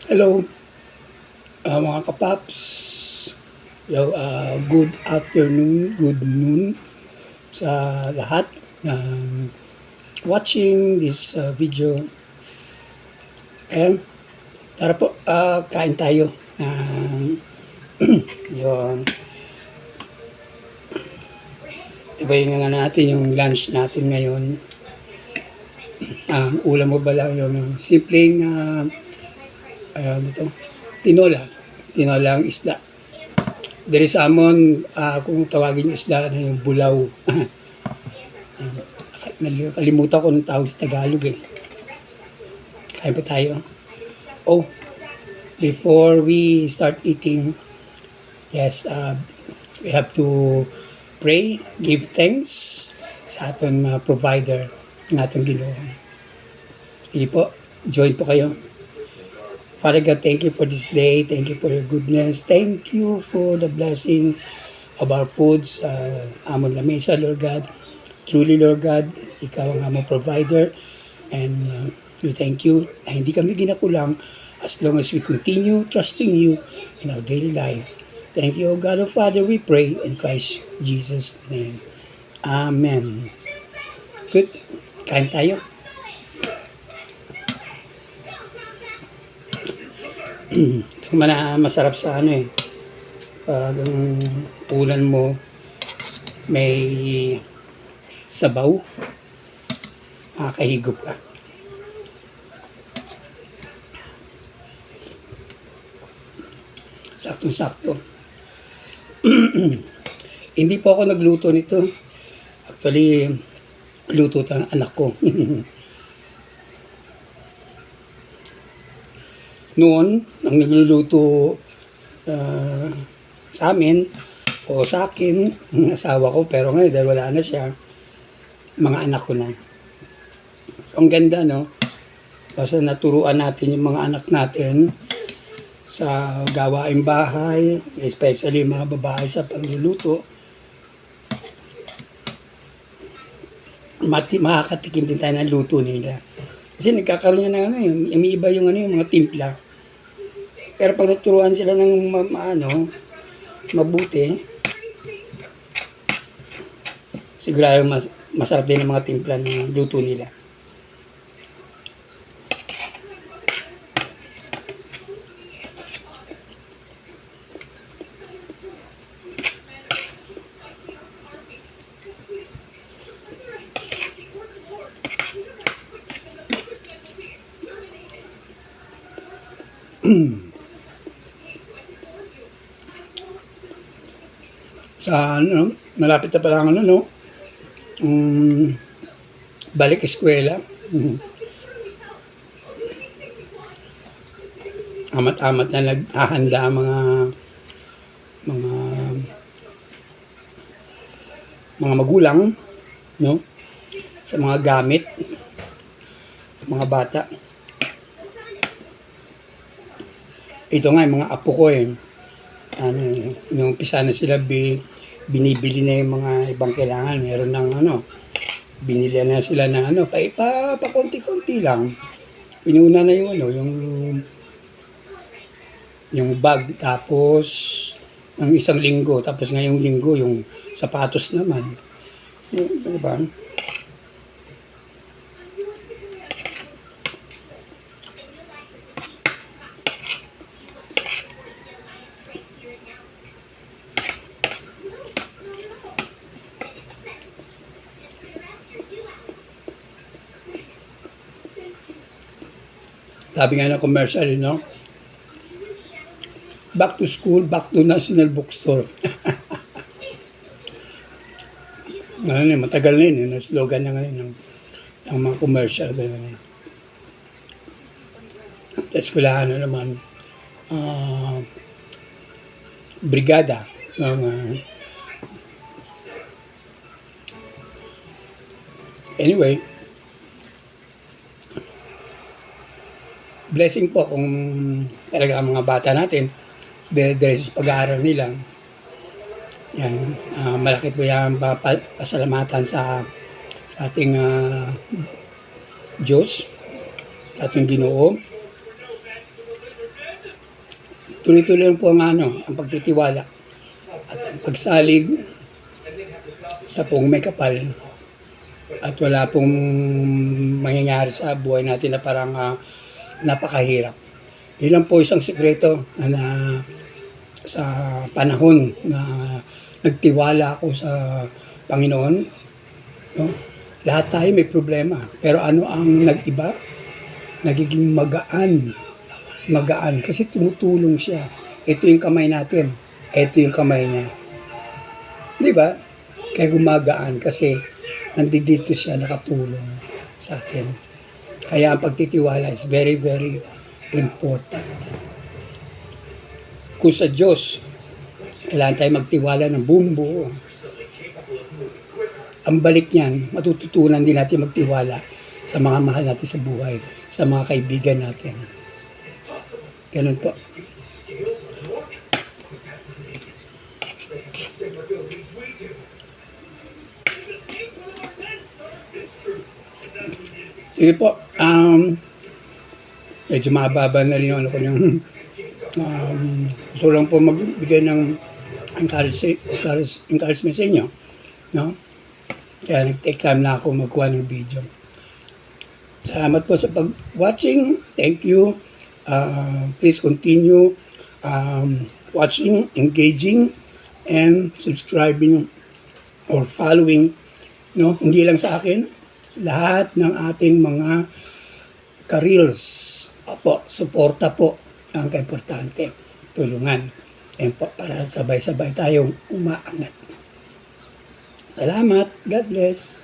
Hello, mga kapaps. Hello, good afternoon, good noon sa lahat watching this video. Ayan, tara po, kain tayo. Yun. Ibayin nga natin yung lunch natin ngayon. Ulam mo ba lang yung simpleng tinolang isda. There is salmon, kung tawagin yung isda na yung bulaw. Kalimutan ko ng tawag sa Tagalog eh. Kain pa tayo. Oh, before we start eating, yes, we have to pray, give thanks sa ating provider ng ating Ginoo. Sige po, join po kayo. Father God, thank you for this day. Thank you for your goodness. Thank you for the blessing of our foods. Amon lamesa, Lord God. Truly, Lord God, ikaw ang among provider. And we thank you na hindi kami ginakulang as long as we continue trusting you in our daily life. Thank you, O God, O Father, we pray in Christ Jesus' name. Amen. Good. Kain tayo. Ito masarap sa pag ang ulan mo may sabaw, makakahigop ka. Saktong-sakto. Hindi po ako nagluto nito. Actually, luto ito ng anak ko. Noon, ang nagluluto sa amin o sa akin, ang asawa ko, pero ngayon dahil wala na siya, mga anak ko na. So, ang ganda, no? Basta naturuan natin yung mga anak natin sa gawaing bahay, especially mga babae sa pagluluto, makakatikim din tayo ng luto nila. Kasi nagkakaroon niya ng umiiba yung yung mga timpla. Pero pag naturuan sila ng mabuti, sigurado masarap din ang mga timpla ng luto nila. Sa malapit na pala balik eskwela. Amat-amat na naghahanda ang mga magulang, no? Sa mga gamit, mga bata. Ito nga, yung mga apo ko inumpisa na sila binibili na yung mga ibang kailangan. Meron ng binili na sila ng pa konti-konti lang. Inuna na yung bag, tapos ang isang linggo, tapos ngayong linggo yung sapatos naman. Ano ba? Sabi nga ng commercial, back to school, back to National Bookstore. Matagal na yun, slogan na ngayon ng mga commercial. Eskwelahan na naman, brigada. Anyway, blessing po kung talaga ang mga bata natin dire sa pag-aaral nila. Yan, malaki po yan pasalamatan sa ating Diyos, sa ating Ginoo. tuloy-tuloy lang po ang pagtitiwala at ang pagsalig sa pong may kapal at wala pong mangyayari sa buhay natin na parang napakahirap. Yun lang po isang sikreto na sa panahon na nagtiwala ako sa Panginoon. No? Lahat tayo may problema. Pero ano ang nag-iba? Nagiging magaan. Magaan. Kasi tumutulong siya. Ito yung kamay natin. Ito yung kamay niya. Di ba? Kaya gumagaan kasi nandito siya nakatulong sa atin. Kaya ang pagtitiwala is very, very important. Kung sa Diyos, kailangan tayo magtiwala ng buong buo. Ang balik niyan, matututunan din natin magtiwala sa mga mahal natin sa buhay, sa mga kaibigan natin. Ganun po. Sige po, medyo mababa na rin yung ano ko yung ito lang po magbigay ng encouragement sa inyo. No? Kaya nag-take time na ako magkuha ng video. Salamat po sa pag-watching. Thank you. Please continue watching, engaging, and subscribing or following. No? Hindi lang sa akin, lahat ng ating mga careers. Opo, suporta po ang kaimportante. Tulungan. Ayan po, para sabay-sabay tayong umaangat. Salamat. God bless.